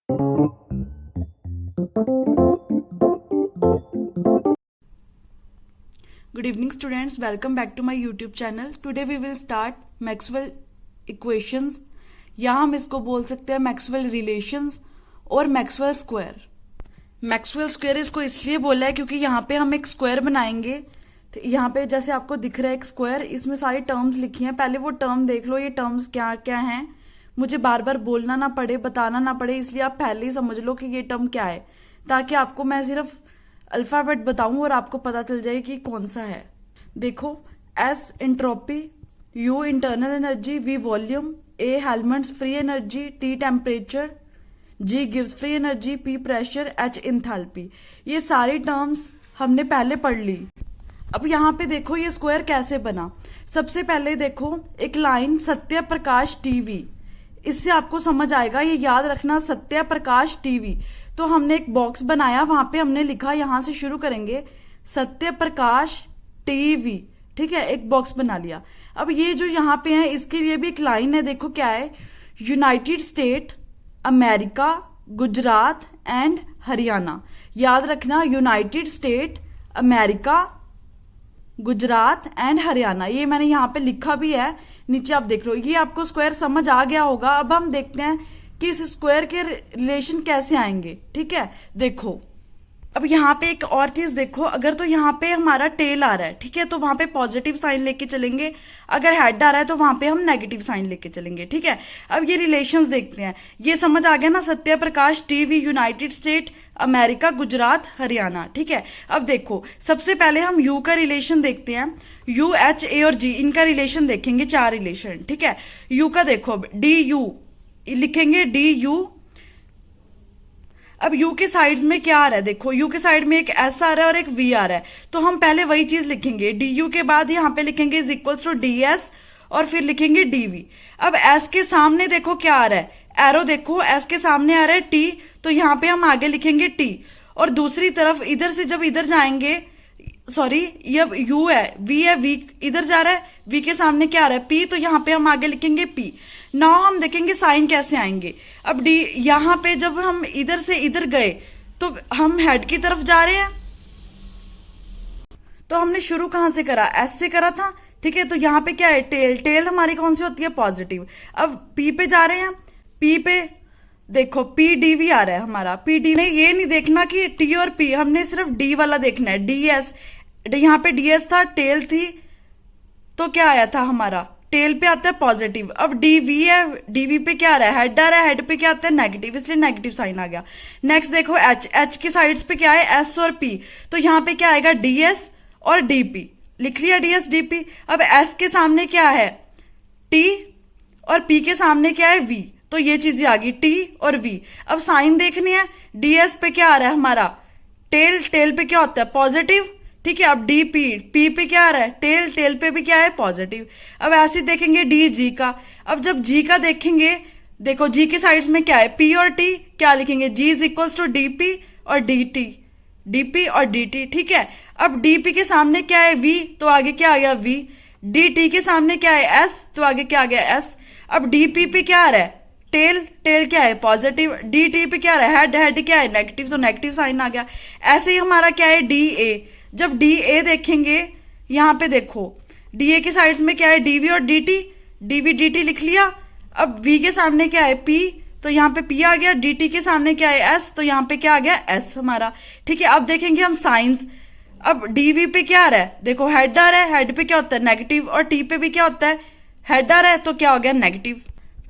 Good evening students, welcome back to my YouTube channel. Today we will start Maxwell equations या हम इसको बोल सकते हैं Maxwell relations और Maxwell square. Maxwell square इसको इसलिए बोला है क्योंकि यहाँ पे हम एक स्क्वायर बनाएंगे. यहाँ पे जैसे आपको दिख रहा है एक स्क्वायर, इसमें सारी टर्म्स लिखी हैं. पहले वो टर्म देख लो, ये टर्म्स क्या क्या हैं, मुझे बार बार बोलना ना पड़े, बताना ना पड़े, इसलिए आप पहले ही समझ लो कि ये टर्म क्या है, ताकि आपको मैं सिर्फ अल्फाबेट बताऊं और आपको पता चल जाए कि कौन सा है. देखो, S entropy, U internal energy, V volume, A Helmholtz free energy, T temperature, G गिव्स free energy, P pressure, H enthalpy. ये सारी टर्म्स हमने पहले पढ़ ली. अब यहाँ पे देखो ये स्क्वायर कैसे बना. सबसे पहले देखो एक लाइन सत्य प्रकाश टीवी, इससे आपको समझ आएगा. ये याद रखना, सत्य प्रकाश टीवी. तो हमने एक बॉक्स बनाया, वहां पे हमने लिखा, यहां से शुरू करेंगे, सत्य प्रकाश टीवी. ठीक है, एक बॉक्स बना लिया. अब ये जो यहाँ पे है इसके लिए भी एक लाइन है. देखो क्या है, United State, America, Gujarat and Haryana. याद रखना, United State, America, Gujarat and Haryana. ये मैंने यहाँ पे लिखा भी है, नीचे आप देख लो. ये आपको स्क्वायर समझ आ गया होगा. अब हम देखते हैं कि इस स्क्वायर के रिलेशन कैसे आएंगे. ठीक है, देखो अब यहाँ पे एक और चीज देखो. अगर तो यहाँ पे हमारा टेल आ रहा है, ठीक है, तो वहां पे पॉजिटिव साइन लेके चलेंगे. अगर हेड आ रहा है तो वहां पे हम नेगेटिव साइन लेके चलेंगे. ठीक है, अब ये रिलेशंस देखते हैं. ये समझ आ गया ना, Satya Prakash TV, United State, America, Gujarat, Haryana. ठीक है, अब देखो सबसे पहले हम यू का रिलेशन देखते हैं. यू, एच, ए और जी, इनका रिलेशन देखेंगे, 4 रिलेशन. ठीक है, यू का देखो, डी यू लिखेंगे, डी यू. अब यू के साइड्स में क्या आ रहा है, देखो यू के साइड में एक एस आ रहा है और एक वी आ रहा है, तो हम पहले वही चीज लिखेंगे. डी यू के बाद यहाँ पे लिखेंगे is equals to D S और फिर लिखेंगे डीवी. अब एस के सामने देखो क्या आ रहा है, एरो देखो, एस के सामने आ रहा है टी, तो यहाँ पे हम आगे लिखेंगे टी. और दूसरी तरफ इधर से जब इधर जाएंगे, सॉरी ये यू है, वी है, वी इधर जा रहा है, वी के सामने क्या आ रहा है, पी, तो यहाँ पे हम आगे लिखेंगे पी. नाउ हम देखेंगे साइन कैसे आएंगे. अब डी, यहाँ पे जब हम इधर से इधर गए तो हम हेड की तरफ जा रहे हैं, तो हमने शुरू कहां से करा, एस से करा था. ठीक है, तो यहाँ पे क्या है, टेल. टेल हमारी कौन सी होती है, पॉजिटिव. अब पी पे जा रहे हैं, पी पे देखो पी डीवी आ रहा है हमारा, पी डी. नहीं, ये नहीं देखना कि टी और पी, हमने सिर्फ डी वाला देखना है. डी एस, यहाँ पे डी एस था, टेल थी, तो क्या आया था हमारा, टेल पे आता है पॉजिटिव. अब डीवी है, डीवी पे क्या आ रहा है, हेड आ रहा है, हेड पे क्या आता है, नेगेटिव, इसलिए नेगेटिव साइन आ गया. नेक्स्ट देखो एच, एच की साइड्स पे क्या है, एस और पी, तो यहाँ पे क्या आएगा, डीएस और डीपी. लिख लिया, डीएस डीपी. अब एस के सामने क्या है, टी, और पी के सामने क्या है, वी, तो ये चीजें आ गई, टी और वी. अब साइन देखनी है, डीएस पे क्या आ रहा है हमारा, टेल. टेल पे क्या होता है, पॉजिटिव. ठीक है, अब डी पी, पी पे क्या आ रहा है, टेल. टेल पे भी क्या है, पॉजिटिव. अब ऐसे देखेंगे डी जी का. अब जब जी का देखेंगे, देखो जी के साइड्स में क्या है, पी और टी, क्या लिखेंगे, जी इज इक्वल्स टू डीपी और डी टी, डीपी और डी टी. ठीक है, अब डीपी के सामने क्या है, वी, तो आगे क्या आ गया, वी. डी टी के सामने क्या है, एस, तो आगे क्या आ गया, एस. अब डीपी पे क्या आ रहा है, टेल. टेल क्या है, पॉजिटिव. डी टी पे क्या आ रहा है, हेड. हेड क्या है, नेगेटिव, तो नेगेटिव साइन आ गया. ऐसे ही हमारा क्या है, डी ए. जब डी ए देखेंगे, यहां पे देखो डी ए के साइड्स में क्या है, डीवी और डीटी, डीवी डीटी लिख लिया. अब वी के सामने क्या है, पी, तो यहाँ पे पी आ गया. डीटी के सामने क्या है, एस, तो यहाँ पे क्या आ गया, एस हमारा. ठीक है, अब देखेंगे हम साइंस. अब डीवी पे क्या आ रहा है, देखो हेड आ रहा है, हेड पे क्या होता है, नेगेटिव, और टी पे भी क्या होता है, हेड आ रहा है, तो क्या हो गया, नेगेटिव.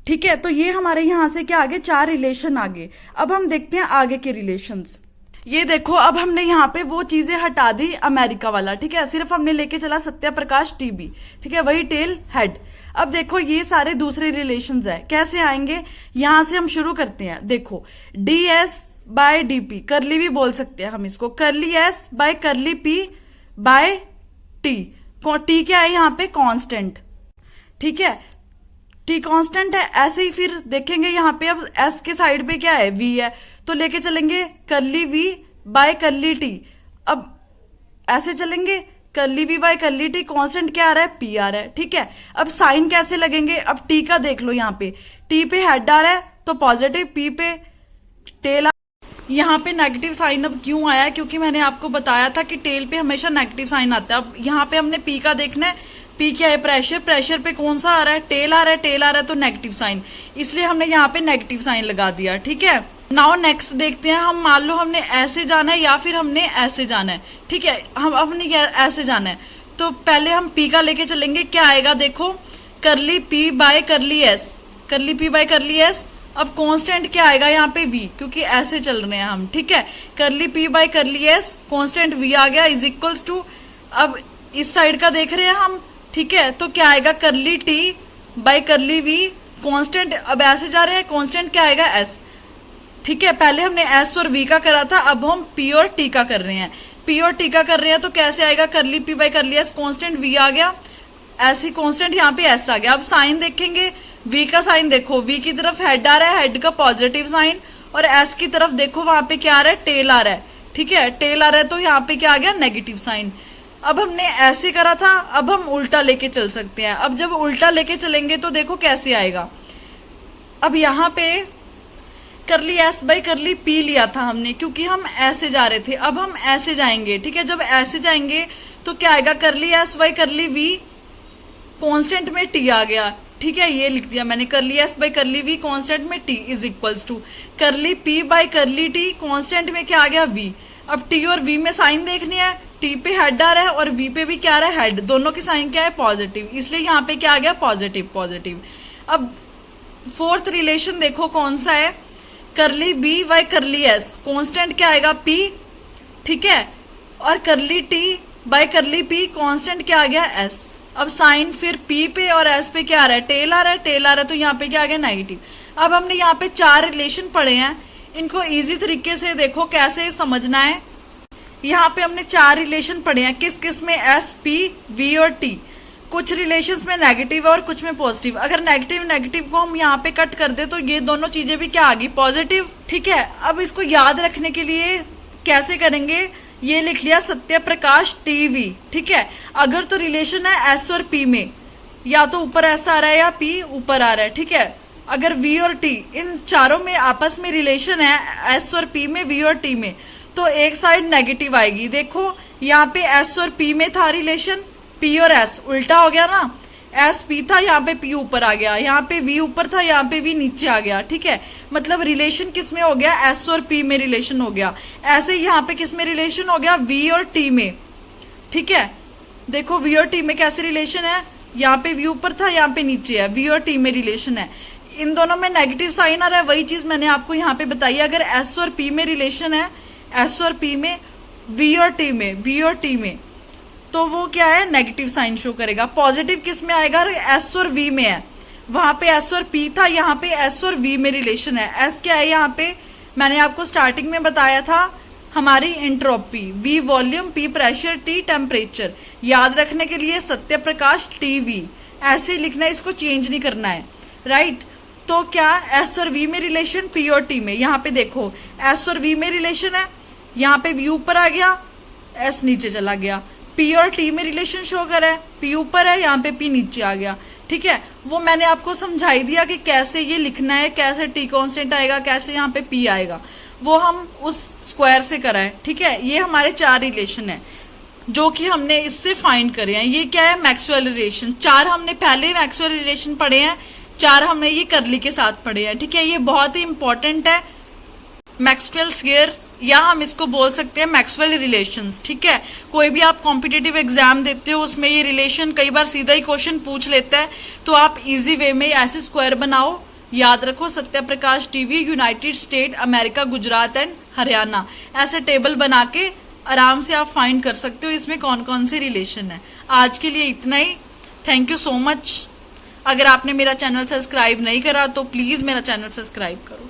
ठीक है, तो ये हमारे यहां से क्या आगे, 4 रिलेशन आगे. अब हम देखते हैं आगे के रिलेशंस. ये देखो, अब हमने यहाँ पे वो चीजें हटा दी, अमेरिका वाला. ठीक है, सिर्फ हमने लेके चला सत्य प्रकाश टीबी. ठीक है, वही टेल, हेड. अब देखो ये सारे दूसरे रिलेशंस है, कैसे आएंगे, यहां से हम शुरू करते हैं. देखो डी एस बाय डीपी, करली भी बोल सकते हैं हम इसको, curly S by curly P by T. T क्या है यहाँ पे, कांस्टेंट. ठीक है, टी कांस्टेंट है. ऐसे ही फिर देखेंगे यहाँ पे, अब एस के साइड पे क्या है, वी है, तो लेके चलेंगे curly V by curly T. अब ऐसे चलेंगे, curly V by curly T, constant क्या आ रहा है, पी आ रहा है. ठीक है, अब साइन कैसे लगेंगे, अब टी का देख लो, यहाँ पे टी पे हेड आ रहा है तो पॉजिटिव, पी पे टेल यहाँ पे नेगेटिव साइन अब क्यों आया, क्योंकि मैंने आपको बताया था कि टेल पे हमेशा नेगेटिव साइन आता है। अब यहाँ पे हमने पी का देखना है, पी क्या है, प्रेशर, प्रेशर पे कौन सा आ रहा है, टेल आ रहा है, टेल आ रहा है तो नेगेटिव साइन, इसलिए हमने यहाँ पे नेगेटिव साइन लगा दिया। ठीक है, नाउ नेक्स्ट देखते हैं, हम मान लो हमने ऐसे जाना है या फिर हमने ऐसे जाना है। ठीक है, हम हमने ऐसे जाना है तो पहले हम पी का लेके चलेंगे, क्या आएगा देखो, करली पी बाय करली एस, करली पी बाय करली एस। अब कांस्टेंट क्या आएगा यहाँ पे v, क्योंकि ऐसे चल रहे हैं हम। ठीक है, करली p बाय करली s, कांस्टेंट v आ गया इज इक्वल्स टू, अब इस साइड का देख रहे हैं हम। ठीक है, तो क्या आएगा, करली t बाय करली v, कांस्टेंट अब ऐसे जा रहे हैं, कांस्टेंट क्या आएगा s। ठीक है, पहले हमने s और v का करा था, अब हम p और t का कर रहे हैं। p और t का कर रहे हैं तो कैसे आएगा, करली p बाय करली s, कांस्टेंट v आ गया, ऐसी कांस्टेंट यहाँ पे s आ गया। अब साइन देखेंगे, v का साइन देखो, v की तरफ हेड आ रहा है, हेड का पॉजिटिव साइन, और s की तरफ देखो वहां पे क्या आ रहा है, टेल आ रहा है। ठीक है, टेल आ रहा है तो यहाँ पे क्या आ गया, नेगेटिव साइन। अब हमने ऐसे करा था, अब हम उल्टा लेके चल सकते हैं। अब जब उल्टा लेके चलेंगे तो देखो कैसे आएगा। अब यहाँ पे करली एस बाई करली पी लिया था हमने, क्योंकि हम ऐसे जा रहे थे, अब हम ऐसे जाएंगे। ठीक है, जब ऐसे जाएंगे तो क्या आएगा, curly S by curly V, constant में टी आ गया। ठीक है, ये लिख दिया मैंने, curly S by curly V, constant में T is equals to curly P by curly T, constant में क्या आ गया, वी। अब टी और वी में साइन देखनी है, टी पे हेड आ रहा है और वी पे भी क्या आ रहा है, हेड, दोनों की साइन क्या है, पॉजिटिव, इसलिए यहाँ पे क्या आ गया, पॉजिटिव पॉजिटिव। अब फोर्थ रिलेशन देखो कौन सा है, curly B by curly S, constant क्या आएगा, पी। ठीक है, और curly T by curly P, constant क्या आ गया, एस। अब साइन फिर पी पे और एस पे क्या आ रहा है, टेल आ रहा है, टेल आ रहा है तो यहाँ पे क्या आ गया, नेगेटिव। अब हमने यहाँ पे 4 रिलेशन पढ़े हैं, इनको इजी तरीके से देखो कैसे समझना है। यहाँ पे हमने 4 रिलेशन पढ़े हैं, किस किस में, एस, पी, वी और टी। कुछ रिलेशंस में नेगेटिव है और कुछ में पॉजिटिव। अगर नेगेटिव नेगेटिव को हम यहाँ पे कट कर दे तो ये दोनों चीजें भी क्या आ गई, पॉजिटिव। ठीक है, अब इसको याद रखने के लिए कैसे करेंगे, ये लिख लिया सत्य प्रकाश टीवी। ठीक है, अगर तो रिलेशन है एस और पी में, या तो ऊपर एस आ रहा है या पी ऊपर आ रहा है। ठीक है, अगर वी और टी इन चारों में आपस में रिलेशन है, एस और पी में, वी और टी में, तो एक साइड नेगेटिव आएगी। देखो यहाँ पे एस और पी में था रिलेशन, पी और एस उल्टा हो गया ना, एस पी था, यहाँ पे पी ऊपर आ गया, यहाँ पे वी ऊपर था, यहाँ पे वी नीचे आ गया। ठीक है, मतलब रिलेशन किस में हो गया, एस और पी में रिलेशन हो गया। ऐसे ही यहाँ पे किस में रिलेशन हो गया, वी और टी में। ठीक है, देखो वी और टी में कैसे रिलेशन है, यहाँ पे वी ऊपर था, यहाँ पे नीचे है, वी और टी में रिलेशन है। इन दोनों में नेगेटिव साइन आ रहा है, वही चीज मैंने आपको यहाँ पे बताई। अगर एस और पी में रिलेशन है, एस और पी में, वी और टी में, वी और टी में, तो वो क्या है, नेगेटिव साइन शो करेगा। पॉजिटिव किस में आएगा, एस और वी में है, वहां पे एस और पी था, यहाँ पे एस और वी में रिलेशन है। एस क्या है, यहाँ पे मैंने आपको स्टार्टिंग में बताया था, हमारी entropy, V volume, P pressure, T temperature. याद रखने के लिए सत्य प्रकाश टीवी ऐसे ही लिखना है, इसको चेंज नहीं करना है। राइट, तो क्या एस और वी में रिलेशन, पी और टी में। यहाँ पे देखो एस और वी में रिलेशन है, यहाँ पे वी ऊपर आ गया, एस नीचे चला गया। पी और टी में रिलेशन शो कर रहा है, पी ऊपर है, यहाँ पे पी नीचे आ गया। ठीक है, वो मैंने आपको समझाई दिया कि कैसे ये लिखना है, कैसे टी कांस्टेंट आएगा, कैसे यहाँ पे पी आएगा, वो हम उस स्क्वायर से कराए। ठीक है, ये हमारे 4 रिलेशन है जो कि हमने इससे फाइंड करे हैं। ये क्या है, मैक्सवेल रिलेशन। 4 हमने पहले मैक्सवेल रिलेशन पढ़े हैं, 4 हमने ये करली के साथ पढ़े हैं। ठीक है, ये बहुत ही इंपॉर्टेंट है, मैक्सवेल स्क्वायर, या हम इसको बोल सकते हैं मैक्सवेल रिलेशंस। ठीक है, कोई भी आप कॉम्पिटिटिव एग्जाम देते हो उसमें ये रिलेशन कई बार सीधा ही क्वेश्चन पूछ लेता है, तो आप इजी वे में ऐसे स्क्वायर बनाओ। याद रखो Satya Prakash TV, United State, America, Gujarat and Haryana, ऐसे टेबल बना के आराम से आप फाइंड कर सकते हो इसमें कौन कौन से रिलेशन है। आज के लिए इतना ही, थैंक यू सो मच। अगर आपने मेरा चैनल सब्सक्राइब नहीं करा तो प्लीज मेरा चैनल सब्सक्राइब करो।